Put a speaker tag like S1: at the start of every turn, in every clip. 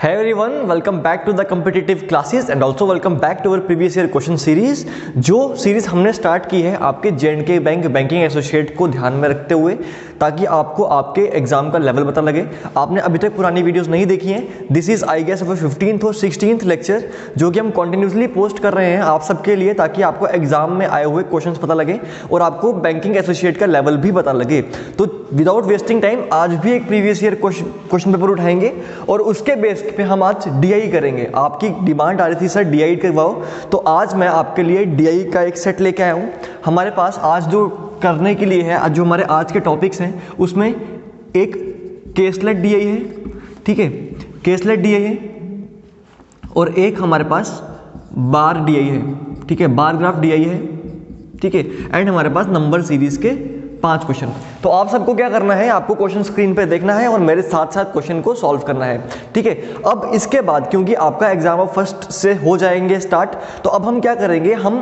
S1: Hey everyone, welcome back to the competitive classes and also welcome back to our previous year question series। जो series हमने start की है आपके J&K bank banking associate को ध्यान में रखते हुए, ताकि आपको आपके एग्जाम का लेवल पता लगे। आपने अभी तक पुरानी वीडियोस नहीं देखी हैं, this is I guess 15th और 16th लेक्चर जो कि हम कंटिन्यूसली पोस्ट कर रहे हैं आप सबके लिए, ताकि आपको एग्जाम में आए हुए क्वेश्चंस पता लगे और आपको बैंकिंग एसोसिएट का लेवल भी पता लगे। तो विदाउट वेस्टिंग टाइम आज भी एक प्रीवियस ईयर क्वेश्चन पेपर उठाएंगे और उसके बेस पे हम आज डीआई करेंगे। आपकी डिमांड आ रही थी सर डीआई करवाओ, तो आज मैं आपके लिए डीआई का एक सेट लेके आया हूँ। हमारे पास आज जो करने के लिए है, आज जो हमारे आज के टॉपिक्स हैं उसमें एक केसलेट डीआई है, ठीक है, केसलेट डीआई है, और एक हमारे पास बार डीआई है, ठीक है, बार ग्राफ डीआई है, ठीक है, एंड हमारे पास नंबर सीरीज के 5 क्वेश्चन। तो आप सबको क्या करना है, आपको क्वेश्चन स्क्रीन पे देखना है और मेरे साथ साथ क्वेश्चन को सॉल्व करना है, ठीक है। अब इसके बाद क्योंकि आपका एग्जाम अब फर्स्ट से हो जाएंगे स्टार्ट, तो अब हम क्या करेंगे, हम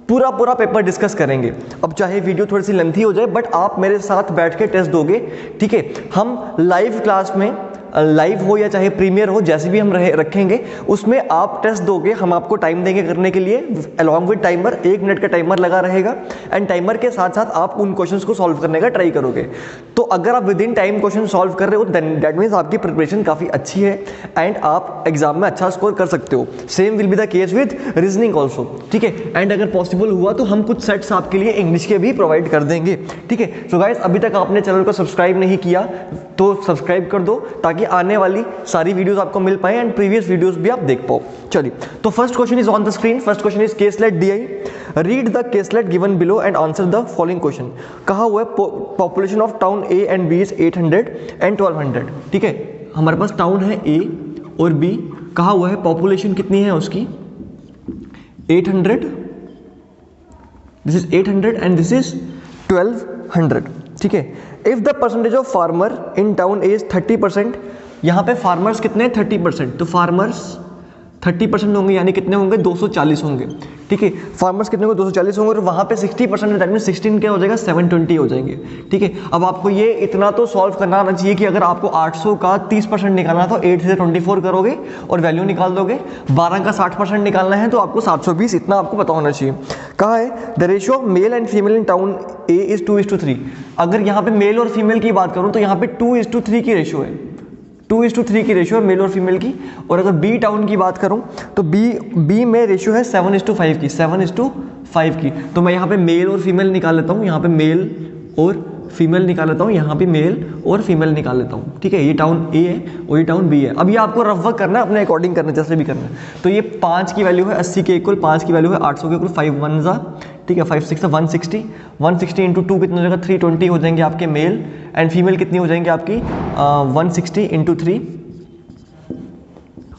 S1: पूरा पेपर डिस्कस करेंगे। अब चाहे वीडियो थोड़ी सी लेंथी हो जाए बट आप मेरे साथ बैठ के टेस्ट दोगे, ठीक है। हम लाइव क्लास में, लाइव हो या चाहे प्रीमियर हो, जैसे भी हम रखेंगे उसमें आप टेस्ट दोगे, हम आपको टाइम देंगे करने के लिए अलॉन्ग विद टाइमर। 1 मिनट का टाइमर लगा रहेगा एंड टाइमर के साथ साथ आप उन क्वेश्चंस को सॉल्व करने का ट्राई करोगे। तो अगर आप with in time question solve कर रहे हो दैट मीन्स आपकी प्रिपरेशन काफ़ी अच्छी है एंड आप एग्जाम में अच्छा स्कोर कर सकते हो। Same will be the case with reasoning also, ठीक है। एंड अगर पॉसिबल हुआ तो हम कुछ सेट्स आपके लिए इंग्लिश के भी प्रोवाइड कर देंगे, ठीक है। सो गाइस, अभी तक आपने चैनल को सब्सक्राइब नहीं किया तो सब्सक्राइब कर दो, ताकि आने वाली सारी वीडियोस आपको मिल पाए एंड प्रीवियस वीडियोस भी आप देख पाओ। चलिए, तो first question is on the screen. First question is caselet DI. Read the caselet given below and answer the following question. कहा हुआ है population of town A and B is 800 and 1200, ठीक है। हमारे पास टाउन है ए और बी, कहा हुआ है पॉपुलेशन कितनी है उसकी 800, this is 800 and this is 1200, ठीक है। If the percentage of farmer in town is 30%, यहाँ पे फार्मर्स कितने हैं 30%, तो फार्मर्स 30% होंगे, यानी कितने होंगे 240 होंगे, ठीक है। फार्मर्स कितने होंगे 240 होंगे और वहाँ पे 60% दैट मीन 16 क्या हो जाएगा 720 हो जाएंगे, ठीक है। अब आपको ये इतना तो सॉल्व करना आना चाहिए कि अगर आपको 800 का 30% निकालना तो 8 से 24 करोगे और वैल्यू निकाल दोगे। 12 का 60% निकालना है तो आपको 720, इतना आपको पता होना चाहिए। कहा है the ratio of male and female in town A is 2:3। अगर यहाँ पे मेल और फीमेल की बात करूँ तो यहाँ पे 2:3 की रेशियो है, 2:3 की रेशियो है मेल और फीमेल की। और अगर बी टाउन की बात करूं तो बी में रेशियो है 7:5 की, 7:5 की। तो मैं यहाँ पे मेल और फीमेल निकाल लेता हूँ, यहाँ पे मेल और फीमेल निकाल लेता हूँ, यहाँ पे मेल और फीमेल निकाल लेता हूँ, ठीक है। ये टाउन ए है और ये टाउन बी है। अब ये आपको रफ वर्क करना है, अपने अकॉर्डिंग करना है, जैसे भी करना है। तो ये 5 की वैल्यू है 80 के इक्वल, 5 की वैल्यू है 800 के इक्वल, 5 1 जा, ठीक है, 5 6 160, 160 इंटू 2 कितना हो जाएगा 320 हो जाएंगे आपके मेल, एंड फीमेल कितनी हो जाएंगी आपकी 160 इंटू 3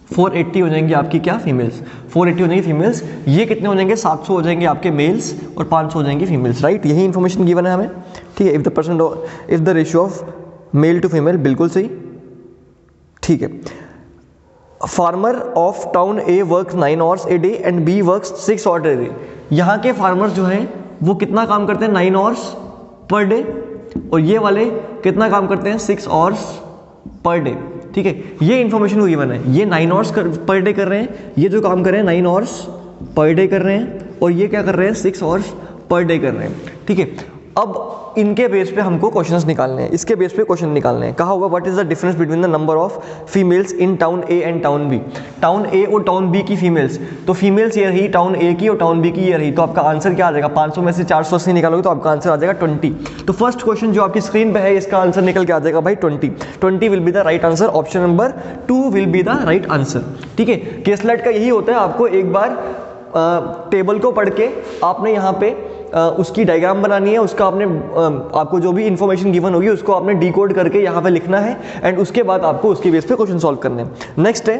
S1: 480 हो जाएंगी आपकी क्या फीमेल्स, 480 हो जाएंगी फीमेल्स। ये कितने हो जाएंगे 700 हो जाएंगे आपके मेल्स और 500 हो जाएंगी फीमेल्स, राइट। यही इन्फॉर्मेशन गिवन है हमें, ठीक है। If the ratio of male to female, बिल्कुल सही, ठीक है। Farmer of town A works 9 hours a day and B works 6 hours a day. यहाँ के फार्मर्स जो हैं वो कितना काम करते हैं 9 आवर्स पर डे, और ये वाले कितना काम करते हैं 6 आवर्स पर डे, ठीक है। ये इन्फॉर्मेशन गिवन है, ये 9 आवर्स पर डे कर रहे हैं, ये जो काम कर रहे हैं 9 आवर्स पर डे कर रहे हैं, और ये क्या कर रहे हैं 6 आवर्स पर डे कर रहे हैं, ठीक है। अब इनके बेस पे हमको क्वेश्चंस निकालने हैं, इसके बेस पे क्वेश्चन निकालने हैं। कहा होगा what is the difference between the number of females in town A and town B. Town A और टाउन बी की फीमेल्स, तो फीमेल्स ये रही टाउन ए की और टाउन बी की ये रही, तो आपका आंसर क्या आ जाएगा 500 में से 480 निकालोगे तो आपका आंसर आ जाएगा 20। तो फर्स्ट क्वेश्चन जो आपकी स्क्रीन पे है इसका आंसर निकल के आ जाएगा भाई 20 will be the right answer. Option number 2 will be the right answer, ठीक है। केसलेट का यही होता है, आपको एक बार टेबल को पढ़ के आपने यहाँ पे उसकी डायग्राम बनानी है, उसका आपने आपको जो भी इंफॉर्मेशन गिवन होगी उसको आपने डिकोड करके यहाँ पे लिखना है एंड उसके बाद आपको उसके बेस पे क्वेश्चन सॉल्व करने हैं। नेक्स्ट है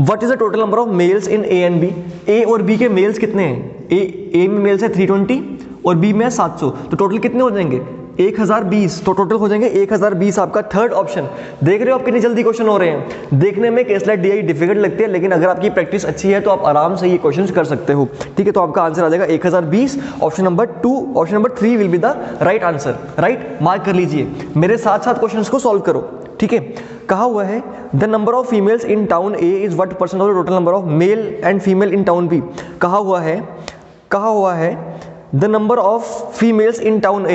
S1: what is the total number of males in A and B. A और बी के मेल्स कितने हैं, ए में मेल्स है 320 और बी में है 700, तो टोटल कितने हो जाएंगे 1020, तो टोटल हो जाएंगे 1020 आपका थर्ड ऑप्शन। देख रहे हो आप कितनी जल्दी क्वेश्चन हो रहे हैं। देखने में केसलेट डीआई डिफिकल्ट लगती है, लेकिन अगर आपकी प्रैक्टिस अच्छी है तो आप आराम से ये क्वेश्चन कर सकते हो, ठीक है। तो आपका आंसर आ जाएगा 1020। Option number 2, option number 3 will be the right answer, right. Mark कर लीजिए, मेरे साथ साथ क्वेश्चन को सॉल्व करो, ठीक है। कहा हुआ है the number of females in town A is what percent of the total number of male and female in town B. कहा हुआ है the number of females in town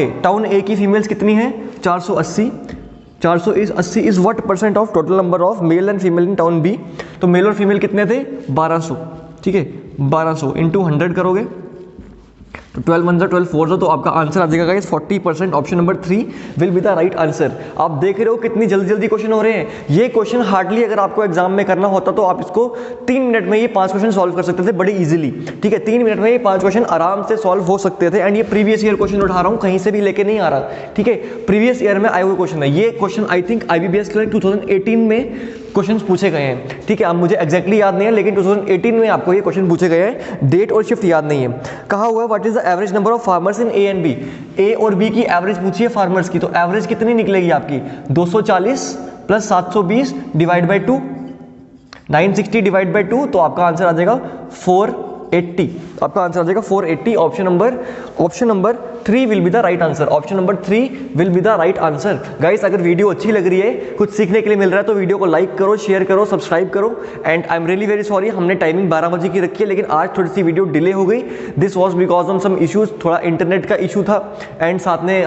S1: A की फीमेल्स कितनी है 480 is what percent of total number of male and female in town B. तो male और female कितने थे 1200, ठीक है 1200 इंटू 100 करोगे तो 12 1 12 4 तो आपका आंसर आ जाएगा guys 40%। Option number 3 will be the right answer. आप देख रहे हो कितनी जल्दी जल्दी क्वेश्चन हो रहे हैं। ये क्वेश्चन हार्डली अगर आपको एग्जाम में करना होता तो आप इसको 3 मिनट में ये 5 क्वेश्चन सॉल्व कर सकते थे बड़ी इजीली, ठीक है 3 मिनट में ये 5 क्वेश्चन आराम से सॉल्व हो सकते थे। एंड ये प्रीवियस ईयर क्वेश्चन उठा रहा हूँ, कहीं से भी लेके नहीं आ रहा, ठीक है प्रीवियस ईयर में आए हुए क्वेश्चन है। ये क्वेश्चन आई थिंक IBPS के 2018 में क्वेश्चंस पूछे गए हैं, ठीक है अब मुझे एग्जैक्टली याद नहीं है लेकिन 2018 में आपको ये क्वेश्चन पूछे गए हैं, डेट और शिफ्ट याद नहीं है। कहा हुआ है what is the average number of farmers in A and B. A और बी की एवरेज पूछी है फार्मर्स की, तो एवरेज कितनी निकलेगी आपकी 240 plus 720 divide by 2, 960 divide by 2 तो आपका आंसर आ जाएगा 480। आपका आंसर आ जाएगा 480। Option number 3 will be the right answer. Option number 3 will be the right answer. Guys अगर वीडियो अच्छी लग रही है, कुछ सीखने के लिए मिल रहा है तो वीडियो को लाइक करो, शेयर करो, सब्सक्राइब करो। And I am really very sorry, हमने टाइमिंग 12 बजे की रखी है लेकिन आज थोड़ी सी वीडियो डिले हो गई। This was because of some issues, थोड़ा इंटरनेट का इशू था एंड साथ में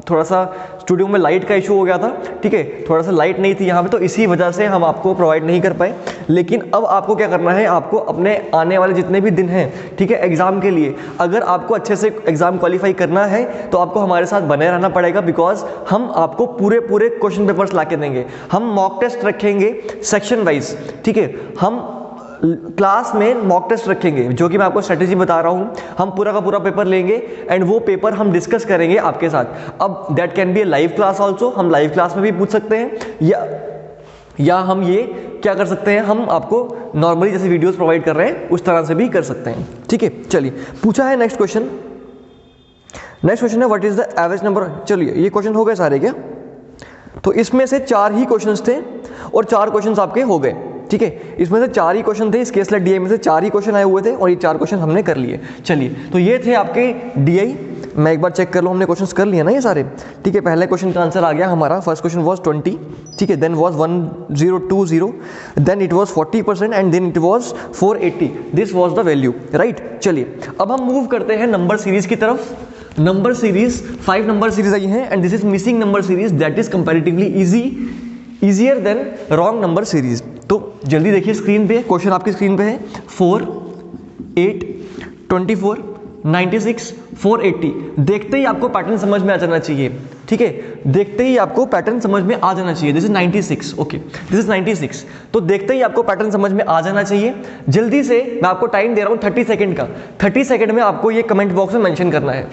S1: थोड़ा सा स्टूडियो में लाइट का इशू हो गया था, ठीक है थोड़ा सा लाइट नहीं थी यहाँ पे तो इसी वजह से हम आपको प्रोवाइड नहीं कर पाए। लेकिन अब आपको क्या करना है, आपको अपने आने वाले जितने भी दिन हैं, ठीक है एग्जाम के लिए अगर आपको अच्छे से एग्जाम क्वालिफाई करना है तो आपको हमारे साथ बने रहना पड़ेगा, बिकॉज हम आपको पूरे क्वेश्चन पेपर्स ला के देंगे। हम मॉक टेस्ट रखेंगे सेक्शन वाइज, ठीक है हम क्लास में मॉक टेस्ट रखेंगे जो कि मैं आपको स्ट्रेटेजी बता रहा हूं। हम पूरा का पूरा पेपर लेंगे एंड वो पेपर हम डिस्कस करेंगे आपके साथ। अब that can be A live class also, हम लाइव क्लास में भी पूछ सकते हैं या हम ये क्या कर सकते हैं, हम आपको नॉर्मली जैसे वीडियोस प्रोवाइड कर रहे हैं उस तरह से भी कर सकते हैं, ठीक है। चलिए पूछा है नेक्स्ट क्वेश्चन है what is the average number. चलिए ये क्वेश्चन हो गए सारे क्या, तो इसमें से 4 ही क्वेश्चंस थे और 4 क्वेश्चंस आपके हो गए, ठीक है इसमें से 4 ही क्वेश्चन थे, इस केस लाइक DI में से 4 ही क्वेश्चन आए हुए थे और ये 4 क्वेश्चन हमने कर लिए। चलिए तो ये थे आपके DI, मैं एक बार चेक कर लूँ हमने क्वेश्चंस कर लिए ना ये सारे, ठीक है। पहले क्वेश्चन का आंसर आ गया हमारा, फर्स्ट क्वेश्चन वाज 20, ठीक है then was 1020, then it was 40% and then it was 480, this was the value, right. चलिए अब हम मूव करते हैं नंबर सीरीज की तरफ। नंबर सीरीज 5 नंबर सीरीज आई है and this is missing number series that is comparatively easier than wrong number series. तो जल्दी देखिए स्क्रीन पे, क्वेश्चन आपकी स्क्रीन पे है 4, 8, 24, 96, 480। देखते ही आपको पैटर्न समझ में आ जाना चाहिए, ठीक है देखते ही आपको पैटर्न समझ में आ जाना चाहिए। This is 96, okay this is 96। तो देखते ही आपको पैटर्न समझ में आ जाना चाहिए। जल्दी से मैं आपको टाइम दे रहा हूं 30 सेकंड का, 30 सेकंड में आपको ये कमेंट बॉक्स में मेंशन करना है।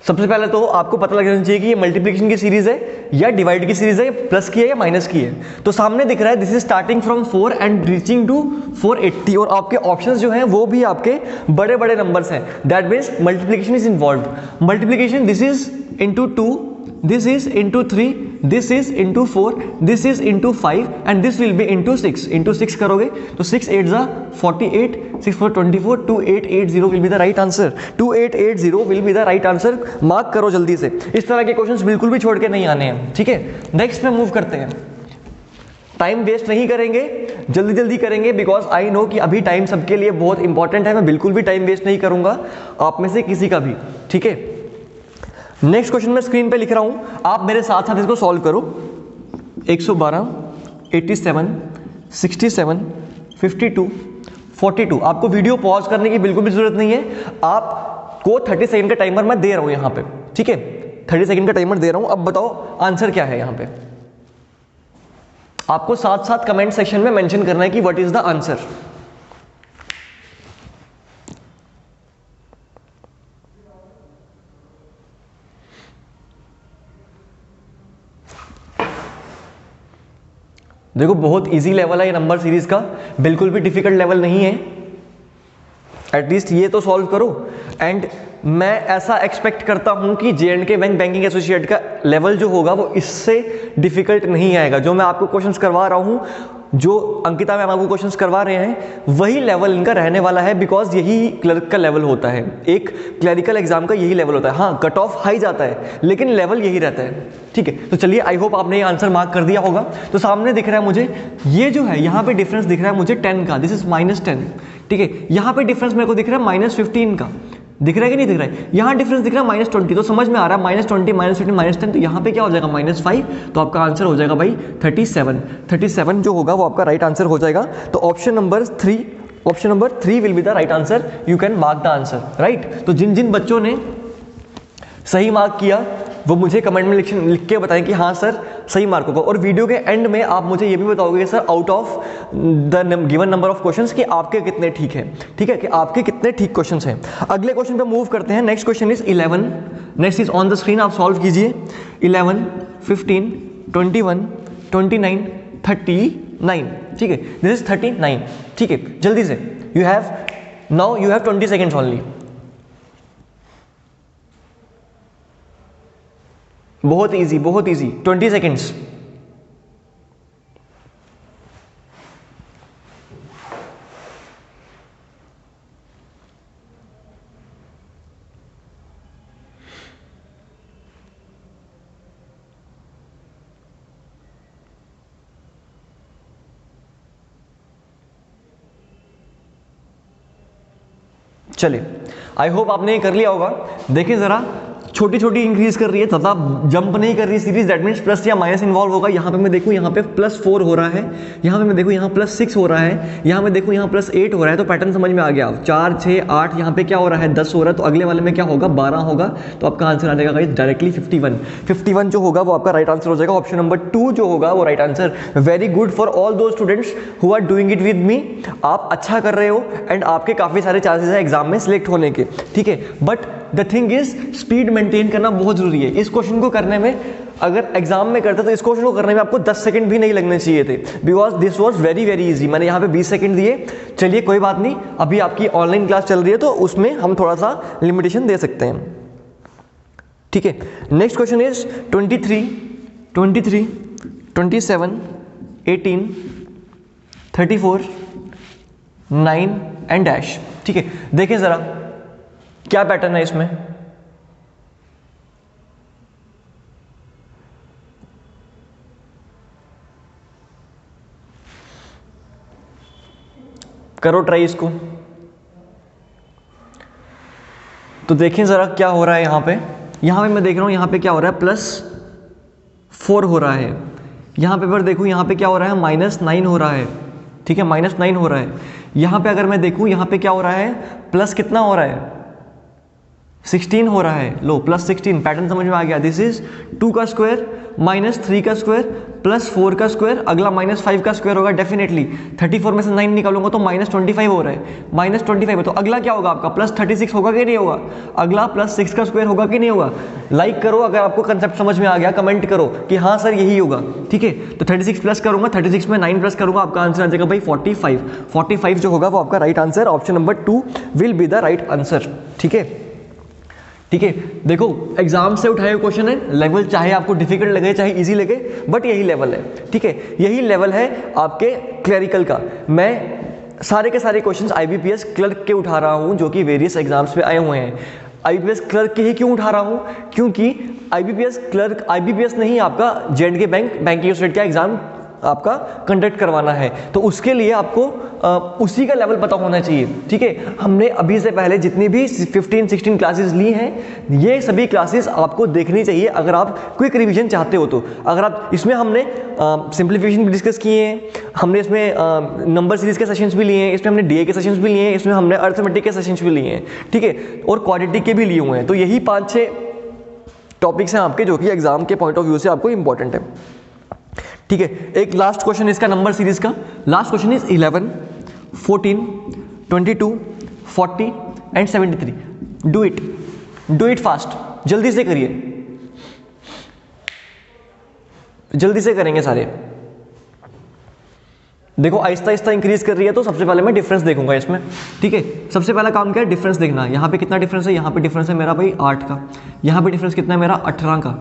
S1: सबसे पहले तो आपको पता लग जाना चाहिए कि ये मल्टीप्लिकेशन की सीरीज है या डिवाइड की सीरीज है, प्लस की है या माइनस की है। तो सामने दिख रहा है this is starting from 4 and reaching to 480 और आपके ऑप्शंस जो हैं वो भी आपके बड़े बड़े नंबर्स हैं। That means multiplication is involved. Multiplication this is into 2, this is into 3, this is into 4, this is into 5 and this will be into 6। into 6 करोगे तो 6 8 जा 48, 6 4 24, 2880 will be the right answer। 2880 will be the right answer। Mark करो जल्दी से, इस तरह के questions बिल्कुल भी छोड़ के नहीं आने हैं, ठीक है। नेक्स्ट में मूव करते हैं, टाइम वेस्ट नहीं करेंगे, जल्दी जल्दी करेंगे बिकॉज आई नो कि अभी टाइम सबके लिए बहुत इंपॉर्टेंट है। मैं बिल्कुल भी टाइम वेस्ट नहीं करूंगा आप में से किसी का भी, ठीक है। नेक्स्ट क्वेश्चन मैं स्क्रीन पे लिख रहा हूं, आप मेरे साथ साथ इसको सॉल्व करो। 112, 87, 67, 52, 42। आपको वीडियो पॉज करने की बिल्कुल भी जरूरत नहीं है, आपको 30 सेकंड का टाइमर मैं दे रहा हूं यहां पे, ठीक है 30 सेकंड का टाइमर दे रहा हूं। अब बताओ आंसर क्या है यहां पे। आपको साथ साथ कमेंट सेक्शन में मेंशन करना है कि व्हाट इज द आंसर। देखो बहुत इजी लेवल है ये नंबर सीरीज का, बिल्कुल भी डिफिकल्ट लेवल नहीं है। एटलीस्ट ये तो सॉल्व करो एंड मैं ऐसा एक्सपेक्ट करता हूं कि J&K बैंक बैंकिंग एसोसिएट का लेवल जो होगा वो इससे डिफिकल्ट नहीं आएगा। जो मैं आपको क्वेश्चंस करवा रहा हूं, जो अंकिता मैम आपको क्वेश्चंस करवा रहे हैं, वही लेवल इनका रहने वाला है, बिकॉज यही क्लर्क का लेवल होता है, एक क्लरिकल एग्जाम का यही लेवल होता है। हाँ, कट ऑफ हाई जाता है लेकिन लेवल यही रहता है। ठीक है, तो चलिए, आई होप आपने ये आंसर मार्क कर दिया होगा। तो सामने दिख रहा है मुझे ये जो है, यहाँ पे डिफरेंस दिख रहा है मुझे 10 का, दिस इज -10। ठीक है, यहाँ पे डिफरेंस मेरे को दिख रहा है -15 का, दिख रहा है कि नहीं दिख रहा है? यहाँ डिफरेंस दिख रहा है -20, तो समझ में आ रहा है -20, -15, -10, तो यहाँ पे क्या हो जाएगा -5, तो आपका आंसर हो जाएगा भाई 37 जो होगा वो आपका राइट आंसर हो जाएगा। तो option number 3 will be the right answer, you can mark the answer, right. तो जिन जिन बच्चों ने सही मार्क किया वो मुझे कमेंट में लिख के बताएं कि हाँ सर सही मार्क होगा। और वीडियो के एंड में आप मुझे ये भी बताओगे sir out of the given number of questions कि आपके कितने ठीक हैं। ठीक है, कि आपके कितने ठीक क्वेश्चंस हैं। अगले क्वेश्चन पे मूव करते हैं। Next question is 11, next is on the screen, आप सॉल्व कीजिए। 11, 15, 21, 29, 39। ठीक है, दिस इज 39। ठीक है, जल्दी से, यू हैव 20 सेकेंड्स ओनली। बहुत इजी 20 सेकेंड्स। चलिए, आई होप आपने ये कर लिया होगा। देखिए जरा, छोटी छोटी इंक्रीज कर रही है, तथा जंप नहीं कर रही सीरीज, दैट मीन्स प्लस या माइनस इन्वॉल्व होगा। यहाँ पे मैं देखूँ, यहाँ पे +4 हो रहा है, यहाँ पे मैं देखूँ यहाँ +6 हो रहा है, यहाँ पे देखूँ यहाँ +8 हो रहा है। तो पैटर्न समझ में आ गया। 4, 6, 8, यहाँ पे क्या हो रहा है 10 हो रहा है, तो अगले वाले में क्या होगा 12 होगा। तो आपका आंसर आ जाएगा गाइस डायरेक्टली 51 जो होगा वो आपका राइट आंसर हो जाएगा। ऑप्शन नंबर 2 जो होगा वो right answer. Very good for all those students who are doing it with me. आप अच्छा कर रहे हो एंड आपके काफी सारे चांसेस है एग्जाम में सिलेक्ट होने के। ठीक है, but the thing is speed maintain करना बहुत जरूरी है। इस क्वेश्चन को करने में, अगर एग्जाम में करते तो इस क्वेश्चन को करने में आपको 10 सेकंड भी नहीं लगने चाहिए थे, because this was very easy. मैंने यहाँ पे 20 सेकंड दिए। चलिए कोई बात नहीं, अभी आपकी ऑनलाइन क्लास चल रही है तो उसमें हम थोड़ा सा लिमिटेशन दे सकते हैं। ठीक है, next question is 23, 27, 18, 34, 9 and dash. ठीक है, देखें जरा क्या पैटर्न है इसमें। करो ट्राई इसको। तो देखें जरा क्या हो रहा है यहाँ पे मैं देख रहा हूं यहाँ पे क्या हो रहा है +4 हो रहा है। यहाँ पे पर देखूं यहाँ पे क्या हो रहा है -9 हो रहा है। ठीक है, -9 हो रहा है। यहाँ पे अगर मैं देखूं यहाँ पे क्या हो रहा है प्लस कितना हो रहा है 16 हो रहा है। लो, +16, पैटर्न समझ में आ गया। दिस इज 2 का स्क्वायर -3 का स्क्वायर +4 का स्क्वायर, अगला -5 का स्क्वायर होगा डेफिनेटली। 34 में से 9 निकालूंगा तो -25 हो रहा है, -25 है। तो अगला क्या होगा आपका +36 होगा कि नहीं होगा? अगला +6 का स्क्वायर होगा कि नहीं होगा? लाइक करो अगर आपको कंसेप्ट समझ में आ गया, कमेंट करो कि हाँ सर यही होगा। ठीक है, तो 36 प्लस करूंगा, 36 में 9 प्लस करूंगा, आपका आंसर आ जाएगा भाई 45 जो होगा वो आपका right answer. Option number 2 will be the right answer. ठीक है, ठीक है, देखो एग्जाम से उठाए हुए क्वेश्चन है, लेवल चाहे आपको डिफिकल्ट लगे चाहे इजी लगे, बट यही लेवल है। ठीक है, यही लेवल है आपके क्लरिकल का। मैं सारे के सारे क्वेश्चंस IBPS क्लर्क के उठा रहा हूं जो कि वेरियस एग्जाम्स पे आए हुए हैं। IBPS क्लर्क के ही क्यों उठा रहा हूं? क्योंकि IBPS नहीं, आपका J&K बैंकिंग एसोसिएट का एग्जाम आपका कंडक्ट करवाना है, तो उसके लिए आपको उसी का लेवल पता होना चाहिए। ठीक है, हमने अभी से पहले जितनी भी 15-16 क्लासेस ली हैं, ये सभी क्लासेस आपको देखनी चाहिए अगर आप क्विक रिवीजन चाहते हो। तो अगर आप इसमें हमने सिंप्लीफिकेशन भी डिस्कस किए हैं, हमने इसमें नंबर सीरीज के सेशंस भी लिए हैं, इसमें हमने DA के सेशंस भी लिए हैं, इसमें हमने अर्थमेटिक के सेशंस भी लिए हैं। ठीक है, और क्वाड्रेटिक के भी लिए हुए हैं। तो यही 5-6 टॉपिक्स हैं आपके जो कि एग्जाम के पॉइंट ऑफ व्यू से आपको इंपॉर्टेंट है। ठीक है, एक लास्ट क्वेश्चन इसका नंबर सीरीज का। Last question is 11, 14, 22, 40 and 73। Do it fast, जल्दी से करिए, जल्दी से करेंगे सारे। देखो आहिस्ता आहिस्ता इंक्रीज कर रही है, तो सबसे पहले मैं डिफरेंस देखूंगा इसमें, ठीक है। सबसे पहला काम क्या है, डिफरेंस देखना। यहाँ पे कितना डिफरेंस है, यहाँ पे डिफरेंस है मेरा भाई 8 का, यहाँ पे डिफरेंस कितना है मेरा 18 का,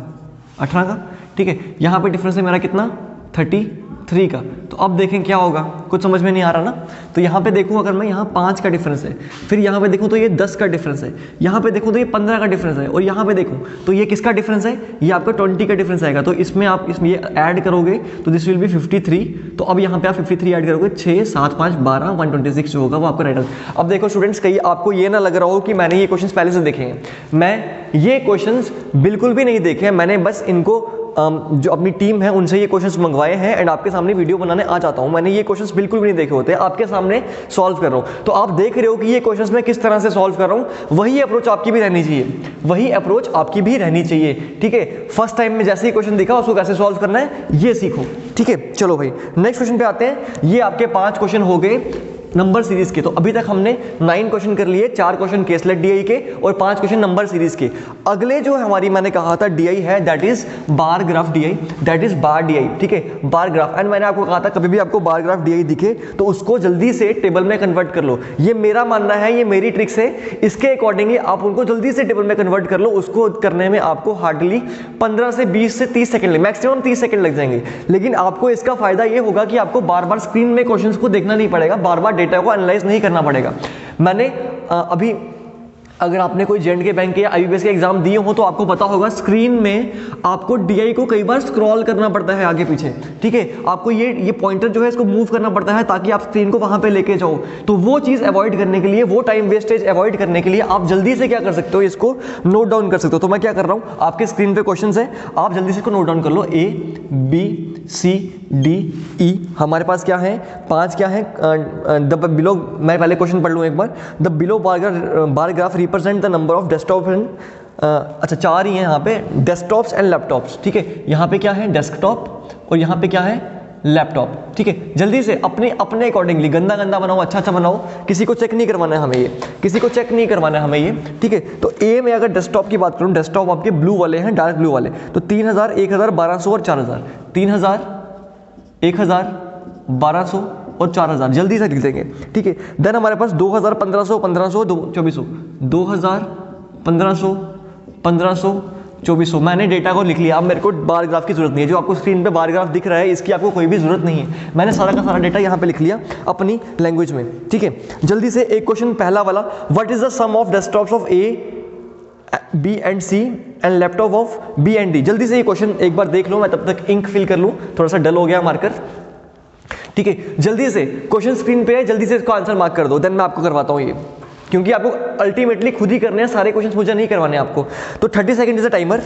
S1: ठीक है। यहाँ पे डिफरेंस है मेरा कितना 33 का। तो अब देखें क्या होगा, कुछ समझ में नहीं आ रहा ना। तो यहाँ पे देखूँ अगर मैं, यहाँ 5 का डिफरेंस है, फिर यहाँ पे देखूँ तो ये 10 का डिफरेंस है, यहाँ पे देखूँ तो ये 15 का डिफरेंस है, और यहाँ पे देखूँ तो ये किसका डिफरेंस है, ये आपका 20 का डिफरेंस आएगा। तो इसमें आप इसमें ये ऐड करोगे तो दिस विल बी 53। तो अब यहाँ पे आप 53 ऐड करोगे, 6 7 5 12 126 जो होगा वो आपका राइट आंसर। अब देखो स्टूडेंट्स, कहीं आपको ये ना लग रहा हो कि मैंने ये क्वेश्चन पहले से देखे हैं। मैं ये क्वेश्चन बिल्कुल भी नहीं देखे हैं, मैंने बस इनको जो अपनी टीम है उनसे ये क्वेश्चंस मंगवाए हैं एंड आपके सामने वीडियो बनाने आ जाता हूं। मैंने ये क्वेश्चंस बिल्कुल भी नहीं देखे होते, आपके सामने सॉल्व कर रहा हूं। तो आप देख रहे हो कि ये क्वेश्चंस मैं किस तरह से सॉल्व कर रहा हूं, वही अप्रोच आपकी भी रहनी चाहिए, वही अप्रोच आपकी भी रहनी चाहिए, ठीक है। फर्स्ट टाइम में जैसे ही क्वेश्चन दिखा उसको कैसे सॉल्व करना है ये सीखो, ठीक है। चलो भाई नेक्स्ट क्वेश्चन पे आते हैं। ये आपके 5 क्वेश्चन हो गए नंबर सीरीज के। तो अभी तक हमने 9 क्वेश्चन कर लिए, 4 क्वेश्चन केसलेट डीआई के और 5 क्वेश्चन नंबर सीरीज के। अगले जो हमारी मैंने कहा था डीआई है, that is bar graph DI, that is bar DI, ठीक है, बार ग्राफ। एंड मैंने आपको कहा था कभी भी आपको बार ग्राफ डीआई दिखे तो उसको जल्दी से टेबल में कन्वर्ट कर लो। ये मेरा मानना है, ये मेरी ट्रिक्स है, इसके अकॉर्डिंगली आप उनको जल्दी से टेबल में कन्वर्ट कर लो। उसको करने में आपको हार्डली 15 से 20 से 30 सेकंड, मैक्सिमम 30 सेकंड लग जाएंगे। लेकिन आपको इसका फायदा ये होगा कि आपको बार बार स्क्रीन में क्वेश्चंस को देखना नहीं पड़ेगा, बार बार डेटा को एनालाइज नहीं करना पड़ेगा। मैंने अभी अगर आपने कोई J&K बैंक के या IBPS के एग्जाम दिए हो तो आपको पता होगा स्क्रीन में आपको डीआई को कई बार स्क्रॉल करना पड़ता है आगे पीछे, ठीक है। आपको ये पॉइंटर जो है इसको मूव करना पड़ता है ताकि आप स्क्रीन को वहां पे लेके जाओ। तो वो चीज अवॉइड करने के लिए, वो टाइम वेस्टेज अवॉइड करने के लिए आप जल्दी से क्या कर सकते हो, इसको नोट डाउन कर सकते हो। तो मैं क्या कर रहा हूं, आपके स्क्रीन पे क्वेश्चन है, आप जल्दी से इसको नोट डाउन कर लो। A B C D E हमारे पास क्या है, 5 क्या है। द बिलो, मैं पहले क्वेश्चन पढ़ लूँ एक बार। The below bar graph represent the number of desktop and, अच्छा 4 ही है यहाँ पे, डेस्कटॉप्स एंड लैपटॉप्स, ठीक है। यहाँ पे क्या है डेस्कटॉप और यहाँ पे क्या है लैपटॉप, ठीक है। जल्दी से अपने अकॉर्डिंगली गंदा गंदा बनाओ, अच्छा बनाओ, किसी को चेक नहीं करवाना है हमें ये, किसी को चेक नहीं करवाना है हमें ये, ठीक है। तो ए में अगर डेस्कटॉप की बात करूँ, डेस्कटॉप आपके ब्लू वाले हैं, डार्क ब्लू वाले, तो 3000 1000 1200 और 4000, 3000 1000 1200 और 4000 जल्दी से लिख देंगे, ठीक है। देन हमारे पास 2000 1500 1500 2400, 2000 1500 1500 2400। मैंने डेटा को लिख लिया। अब मेरे को बार ग्राफ की जरूरत नहीं है, जो आपको स्क्रीन पे बार ग्राफ दिख रहा है इसकी आपको कोई भी जरूरत नहीं है। मैंने सारा का सारा डेटा यहाँ पे लिख लिया अपनी लैंग्वेज में, ठीक है। जल्दी से एक क्वेश्चन पहला वाला, what is the sum of desktops of A B and C and laptop of B and D। जल्दी से ये क्वेश्चन एक बार देख लो, मैं तब तक इंक फिल कर लूँ, थोड़ा सा डल हो गया मार्कर, ठीक है। जल्दी से क्वेश्चन स्क्रीन पे है, जल्दी से इसको आंसर मार्क कर दो, देन मैं आपको करवाता हूँ ये, क्योंकि आपको अल्टीमेटली खुद ही करने हैं सारे क्वेश्चंस, मुझे नहीं करवाने आपको। तो 30 सेकंड इज अ टाइमर।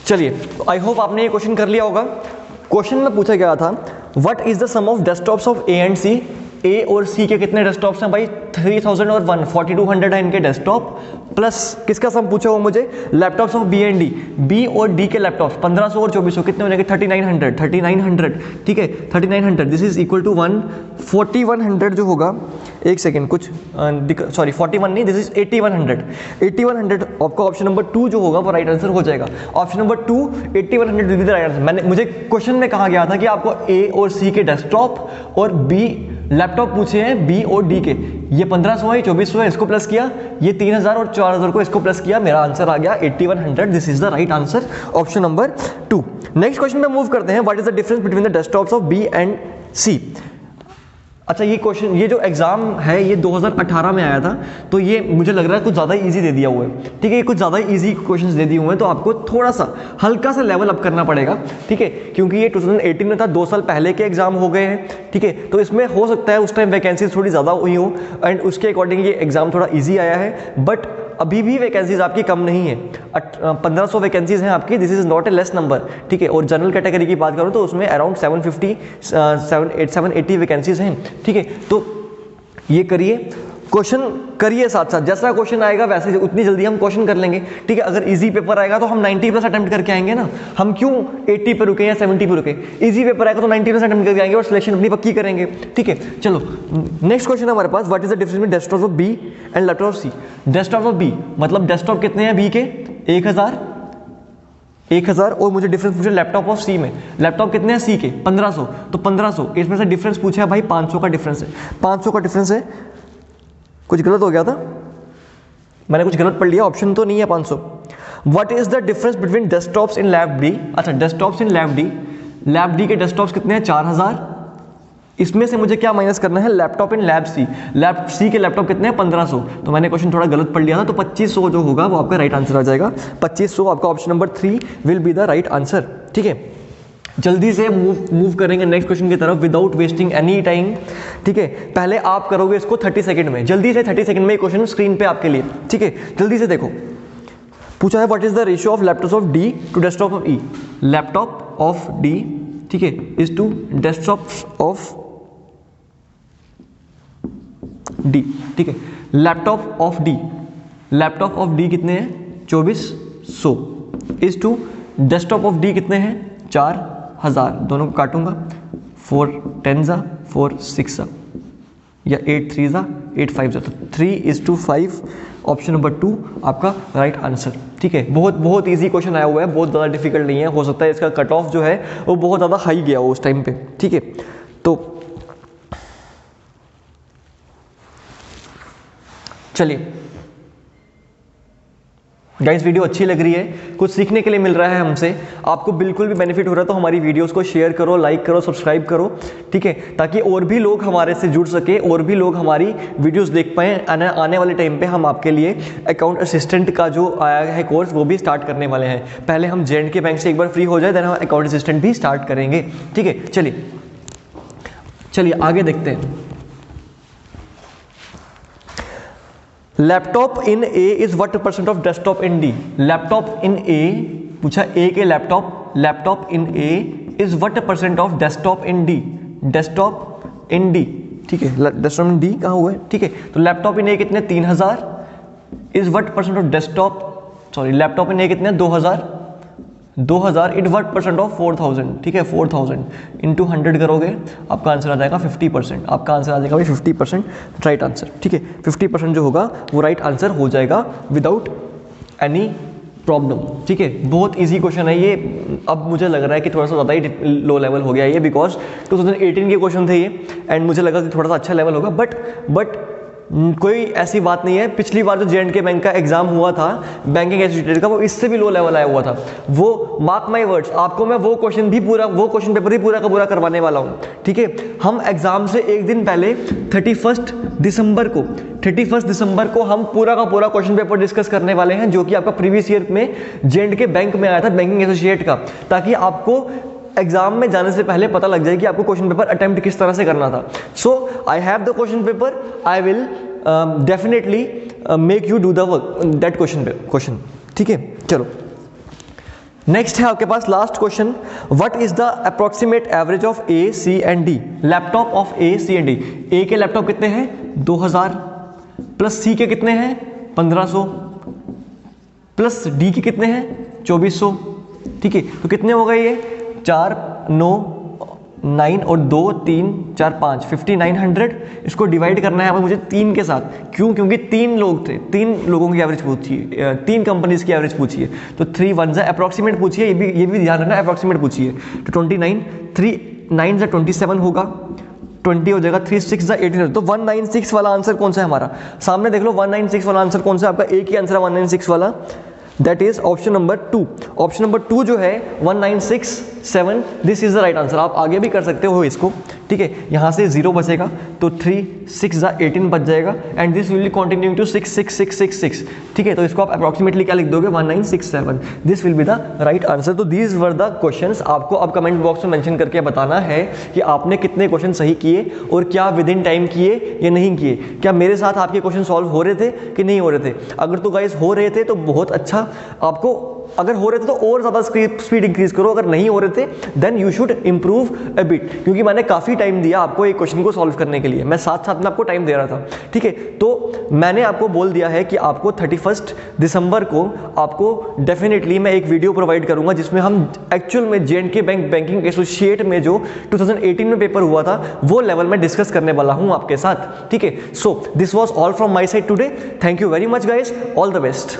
S1: चलिए, आई होप आपने ये क्वेश्चन कर लिया होगा। क्वेश्चन में पूछा गया था what is the sum of desktops of A and C। A और C के कितने डेस्कटॉप्स हैं भाई, 3000 और 1 4200 है इनके डेस्कटॉप, प्लस किसका सम पूछा हुआ मुझे, laptops of B and D। B और D के लैपटॉप्स 1500 और 2400 कितने हो जाएंगे, 3900, ठीक है 3900। दिस इज इक्वल टू 4100 जो होगा, एक सेकेंड कुछ सॉरी 41 नहीं, दिस इज 8100 आपका ऑप्शन नंबर 2 जो होगा वो राइट आंसर हो जाएगा। Option number 2 8100 will be the right answer. मुझे क्वेश्चन में कहा गया था कि आपको A और C के डेस्कटॉप और B लैपटॉप पूछे हैं B और D के, ये 1500 है, 2400 है, इसको प्लस किया, ये 3000 और 4000 को इसको प्लस किया, मेरा आंसर आ गया 8100। This is the right answer, option number 2। Next question में मूव करते हैं, what is the difference between the desktops of B and C। अच्छा ये क्वेश्चन, ये जो एग्जाम है ये 2018 में आया था, तो ये मुझे लग रहा है कुछ ज़्यादा इजी दे दिया हुआ है, ठीक है। ये कुछ ज़्यादा इजी क्वेश्चंस दे दिए हुए हैं, तो आपको थोड़ा सा हल्का सा लेवल अप करना पड़ेगा, ठीक है, क्योंकि ये 2018 में था, 2 साल पहले के एग्जाम हो गए हैं, ठीक है। तो इसमें हो सकता है उस टाइम वैकेंसीज थोड़ी ज़्यादा हुई हो एंड उसके अकॉर्डिंग ये एग्जाम थोड़ा ईजी आया है, बट अभी भी वैकेंसीज आपकी कम नहीं है। 1500 वैकेंसीज हैं आपकी, this is not a less number, ठीक है। और जनरल कैटेगरी की बात करूं तो उसमें अराउंड 780 वैकेंसीज हैं, ठीक है। तो ये करिए, क्वेश्चन करिए साथ साथ, जैसा क्वेश्चन आएगा वैसे उतनी जल्दी हम क्वेश्चन कर लेंगे, ठीक है। अगर इजी पेपर आएगा तो हम 90+ अटेम्प्ट करके आएंगे ना, हम क्यों 80 पे रुके या 70 पे रुके। इजी पेपर आएगा तो 90+ अटेम्प्ट करके आएंगे और सिलेक्शन अपनी पक्की करेंगे, ठीक है। चलो नेक्स्ट क्वेश्चन हमारे पास, what is the difference between desktop of B and laptop of C. Desktop of B मतलब डेस्कटॉप कितने हैं बी के, 1000 और मुझे डिफरेंस पूछा लैपटॉप ऑफ सी में, लैपटॉप कितने हैं सी के 1500, तो 1500 इसमें से डिफरेंस पूछा है भाई 500 का डिफरेंस है, 500 का डिफरेंस है। कुछ गलत हो गया था, मैंने कुछ गलत पढ़ लिया, ऑप्शन तो नहीं है 500। What is the difference between desktops in lab D. अच्छा डेस्कटॉप्स इन लैब डी के डेस्कटॉप्स कितने हैं 4000, इसमें से मुझे क्या माइनस करना है लैपटॉप इन लैब सी के लैपटॉप कितने हैं 1500, तो मैंने क्वेश्चन थोड़ा गलत पढ़ लिया था, तो 2500 जो होगा वो आपका राइट आंसर आ जाएगा। 2500 आपका option number 3 will be the right answer, ठीक है। जल्दी से मूव करेंगे नेक्स्ट क्वेश्चन की तरफ विदाउट वेस्टिंग एनी टाइम, ठीक है। पहले आप करोगे इसको 30 सेकंड में, जल्दी से 30 सेकंड में क्वेश्चन स्क्रीन पे आपके लिए, ठीक है। जल्दी से देखो, पूछा है what is the ratio of laptop of D to desktop of E. Laptop of D, ठीक है, is to desktop of D, ठीक है। लैपटॉप ऑफ डी कितने हैं 2400 is to desktop of D कितने हैं 4000, दोनों को काटूंगा 4 10 4 6 या 8 3 8 5 तो 3:5, ऑप्शन नंबर 2 आपका राइट आंसर, ठीक है। बहुत इजी क्वेश्चन आया हुआ है, बहुत ज़्यादा डिफिकल्ट नहीं है, हो सकता है इसका कट ऑफ जो है वो बहुत ज़्यादा हाई गया हो उस टाइम पे, ठीक है। तो चलिए गाइस, वीडियो अच्छी लग रही है, कुछ सीखने के लिए मिल रहा है हमसे, आपको बिल्कुल भी बेनिफिट हो रहा है तो हमारी वीडियोस को शेयर करो, लाइक करो, सब्सक्राइब करो, ठीक है, ताकि और भी लोग हमारे से जुड़ सके, और भी लोग हमारी वीडियोस देख पाएँ। आने वाले टाइम पे हम आपके लिए अकाउंट असिस्टेंट का जो आया है कोर्स वो भी स्टार्ट करने वाले हैं। पहले हम J&K बैंक से एक बार फ्री हो जाए, देन हम अकाउंट असिस्टेंट भी स्टार्ट करेंगे, ठीक है। चलिए आगे देखते हैं। Laptop in A is what % of desktop in D. Laptop in A पूछा, ए के laptop in A is what % of desktop in D. Desktop in D, ठीक है, डेस्कटॉप इन डी कहाँ हुआ है, ठीक है। तो लैपटॉप इन ए कितने 3000 is what % of desktop, sorry laptop in A कितने 2000 इट व्हाट % ऑफ 4000, ठीक है। 4000 इंटू 100 करोगे आपका आंसर आ जाएगा 50%, आपका आंसर आ जाएगा भाई 50% राइट आंसर, ठीक है। 50% जो होगा वो राइट आंसर हो जाएगा विदाउट एनी प्रॉब्लम, ठीक है। बहुत इजी क्वेश्चन है ये, अब मुझे लग रहा है कि थोड़ा सा ज़्यादा ही लो लेवल हो गया ये, बिकॉज 2018 के क्वेश्चन थे ये, एंड मुझे लगा कि थोड़ा सा अच्छा लेवल होगा, बट कोई ऐसी बात नहीं है। पिछली बार जो J&K बैंक का एग्जाम हुआ था बैंकिंग एसोसिएटेड का, वो इससे भी लो लेवल आया हुआ था। वो मार्क माय वर्ड्स, आपको मैं वो क्वेश्चन पेपर भी पूरा का पूरा करवाने वाला हूँ, ठीक है। हम एग्जाम से एक दिन पहले 31 दिसंबर को हम पूरा का पूरा क्वेश्चन पेपर डिस्कस करने वाले हैं, जो कि आपका प्रीवियस ईयर में J&K बैंक में आया था बैंकिंग एसोसिएट का, ताकि आपको एग्जाम में जाने से पहले पता लग जाए कि आपको क्वेश्चन पेपर अटेम्प्ट किस तरह से करना था। So I have the question paper, I will definitely make you do the work that question, ठीक है। चलो नेक्स्ट है आपके पास last question, what is the approximate average of A C and D. Laptop of A C and D, A के laptop कितने हैं 2000 plus सी के कितने हैं 1500 प्लस डी के कितने हैं 2400, ठीक है। तो कितने हो गए ये 4 9 9 और 2 3 4 5 5900। इसको डिवाइड करना है मुझे 3 के साथ, क्यों, क्योंकि 3 लोग थे, 3 लोगों की एवरेज पूछी है, 3 कंपनीज की एवरेज पूछी है, तो 3 1 अप्रॉक्सीमेट पूछिए, ये भी ध्यान रखना अप्रॉक्सीमेट पूछिए। तो 29 3 9 27 होगा, 20 हो जाएगा, 3 6 18, तो 196 वाला आंसर कौन सा है हमारा, सामने देख लो 196 वाला आंसर कौन सा है आपका, एक ही आंसर है 196 वाला, that is option number 2। Option number 2 जो है 1967, this is the right answer. आप आगे भी कर सकते हो इसको, ठीक है। यहाँ से 0 बचेगा तो 3 6 18 बच जाएगा, and this will be continuing to 6 6 6 6 6, ठीक है। तो इसको आप अप्रोक्सीमेटली क्या लिख दोगे 1967, this will be the right answer. तो दीज वर द क्वेश्चंस। आपको अब कमेंट बॉक्स में मेंशन करके बताना है कि आपने कितने क्वेश्चन सही किए और क्या विद इन टाइम किए या नहीं किए, क्या मेरे साथ आपके क्वेश्चन सॉल्व हो रहे थे कि नहीं हो रहे थे। अगर तो गाइस हो रहे थे तो बहुत अच्छा, आपको अगर हो रहे थे तो और ज़्यादा स्पीड इंक्रीज करो, अगर नहीं हो रहे थे then you should improve a bit, क्योंकि मैंने काफ़ी टाइम दिया आपको एक क्वेश्चन को सॉल्व करने के लिए, मैं साथ साथ में आपको टाइम दे रहा था, ठीक है। तो मैंने आपको बोल दिया है कि आपको 31 दिसंबर को आपको डेफिनेटली मैं एक वीडियो प्रोवाइड करूंगा जिसमें हम एक्चुअल में J&K बैंक बैंकिंग एसोसिएट में जो 2018 में पेपर हुआ था वो लेवल में डिस्कस करने वाला हूं आपके साथ, ठीक है। So this was all from my side today, thank you very much guys, all the best.